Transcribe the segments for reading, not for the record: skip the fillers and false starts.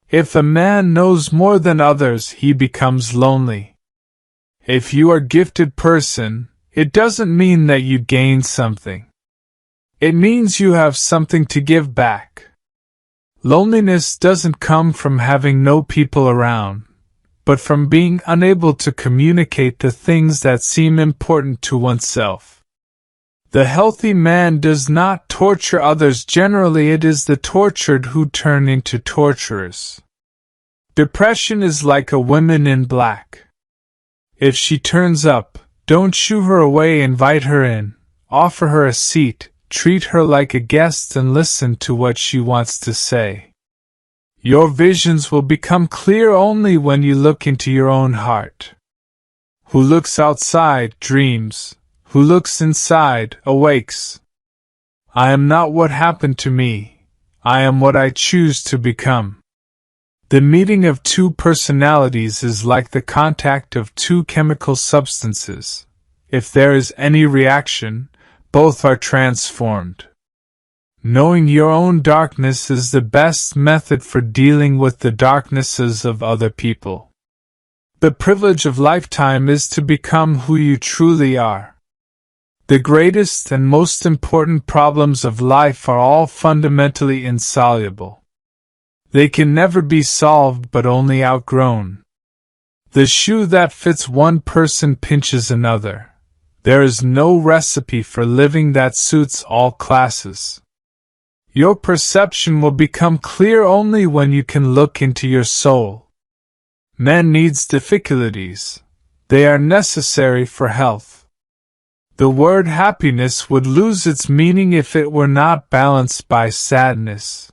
If a man knows more than others, he becomes lonely. If you are a gifted person, it doesn't mean that you gain something. It means you have something to give back. Loneliness doesn't come from having no people around, but from being unable to communicate the things that seem important to oneself. The healthy man does not torture others. Generally, it is the tortured who turn into torturers. Depression is like a woman in black. If she turns up, don't shoo her away, invite her in, offer her a seat, treat her like a guest and listen to what she wants to say. Your visions will become clear only when you look into your own heart. Who looks outside dreams. Who looks inside awakes. I am not what happened to me. I am what I choose to become. The meeting of two personalities is like the contact of two chemical substances. If there is any reaction, both are transformed. Knowing your own darkness is the best method for dealing with the darknesses of other people. The privilege of lifetime is to become who you truly are. The greatest and most important problems of life are all fundamentally insoluble. They can never be solved but only outgrown. The shoe that fits one person pinches another. There is no recipe for living that suits all classes. Your perception will become clear only when you can look into your soul. Man needs difficulties. They are necessary for health. The word happiness would lose its meaning if it were not balanced by sadness.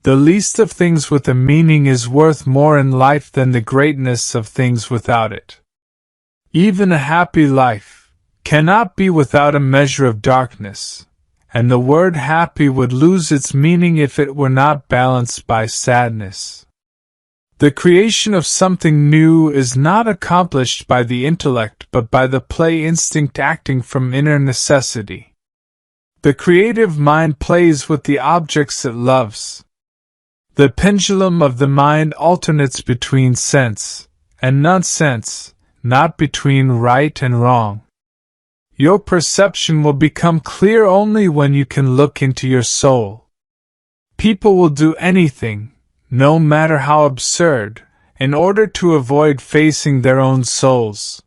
The least of things with a meaning is worth more in life than the greatness of things without it. Even a happy life cannot be without a measure of darkness, and the word happy would lose its meaning if it were not balanced by sadness. The creation of something new is not accomplished by the intellect but by the play instinct acting from inner necessity. The creative mind plays with the objects it loves. The pendulum of the mind alternates between sense and nonsense, not between right and wrong. Your perception will become clear only when you can look into your soul. People will do anything, no matter how absurd, in order to avoid facing their own souls.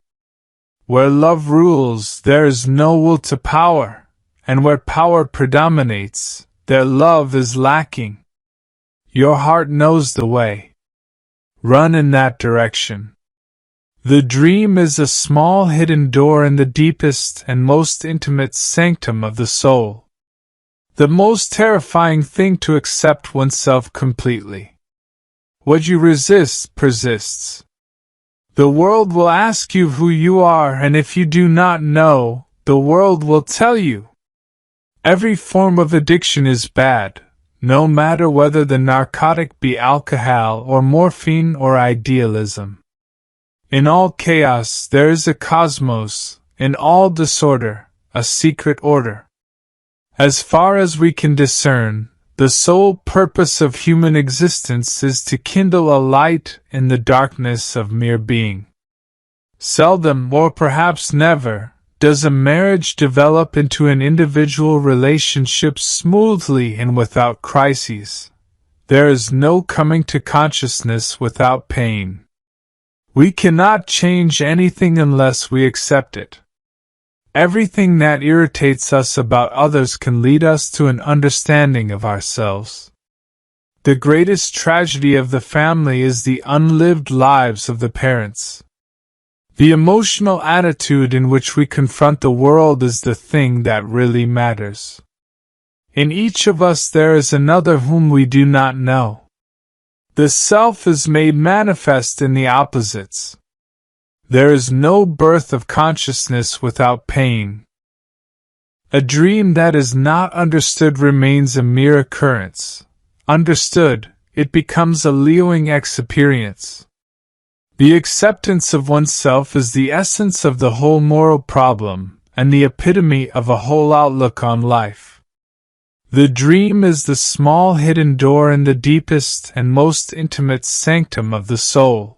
Where love rules, there is no will to power, and where power predominates, their love is lacking. Your heart knows the way. Run in that direction. The dream is a small hidden door in the deepest and most intimate sanctum of the soul. The most terrifying thing to accept oneself completely. What you resist persists. The world will ask you who you are, and if you do not know, the world will tell you. Every form of addiction is bad, no matter whether the narcotic be alcohol or morphine or idealism. In all chaos there is a cosmos, in all disorder, a secret order. As far as we can discern, the sole purpose of human existence is to kindle a light in the darkness of mere being. Seldom, or perhaps never, does a marriage develop into an individual relationship smoothly and without crises. There is no coming to consciousness without pain. We cannot change anything unless we accept it. Everything that irritates us about others can lead us to an understanding of ourselves. The greatest tragedy of the family is the unlived lives of the parents. The emotional attitude in which we confront the world is the thing that really matters. In each of us there is another whom we do not know. The self is made manifest in the opposites. There is no birth of consciousness without pain. A dream that is not understood remains a mere occurrence. Understood, it becomes a leoing experience. The acceptance of oneself is the essence of the whole moral problem, and the epitome of a whole outlook on life. The dream is the small hidden door in the deepest and most intimate sanctum of the soul.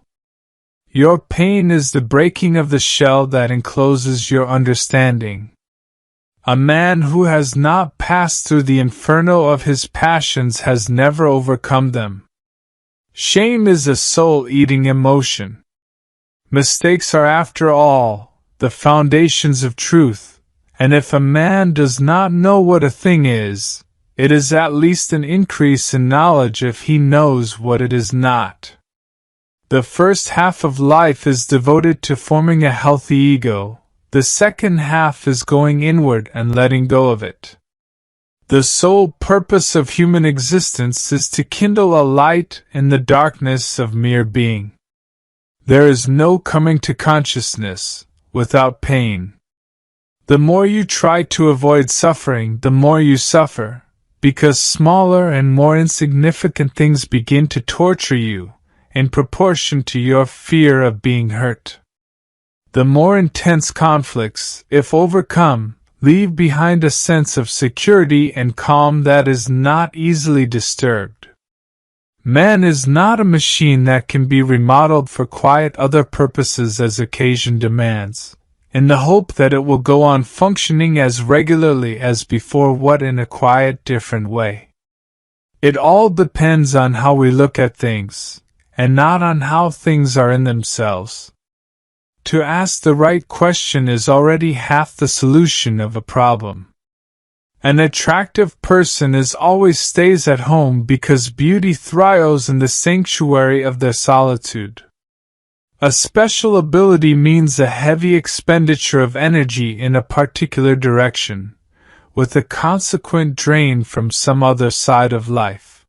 Your pain is the breaking of the shell that encloses your understanding. A man who has not passed through the inferno of his passions has never overcome them. Shame is a soul-eating emotion. Mistakes are, after all, the foundations of truth, and if a man does not know what a thing is, it is at least an increase in knowledge if he knows what it is not. The first half of life is devoted to forming a healthy ego. The second half is going inward and letting go of it. The sole purpose of human existence is to kindle a light in the darkness of mere being. There is no coming to consciousness without pain. The more you try to avoid suffering, the more you suffer, because smaller and more insignificant things begin to torture you, in proportion to your fear of being hurt. The more intense conflicts, if overcome, leave behind a sense of security and calm that is not easily disturbed. Man is not a machine that can be remodeled for quite other purposes as occasion demands, in the hope that it will go on functioning as regularly as before, what in a quiet, different way. It all depends on how we look at things, and not on how things are in themselves. To ask the right question is already half the solution of a problem. An attractive person always stays at home because beauty thrives in the sanctuary of their solitude. A special ability means a heavy expenditure of energy in a particular direction, with a consequent drain from some other side of life.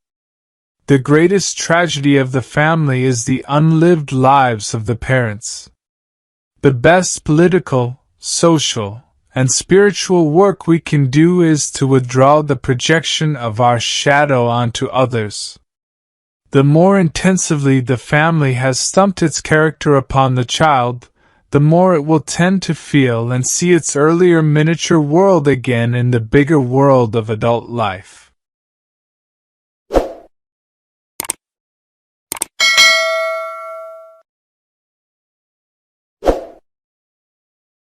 The greatest tragedy of the family is the unlived lives of the parents. The best political, social, and spiritual work we can do is to withdraw the projection of our shadow onto others. The more intensively the family has stamped its character upon the child, the more it will tend to feel and see its earlier miniature world again in the bigger world of adult life.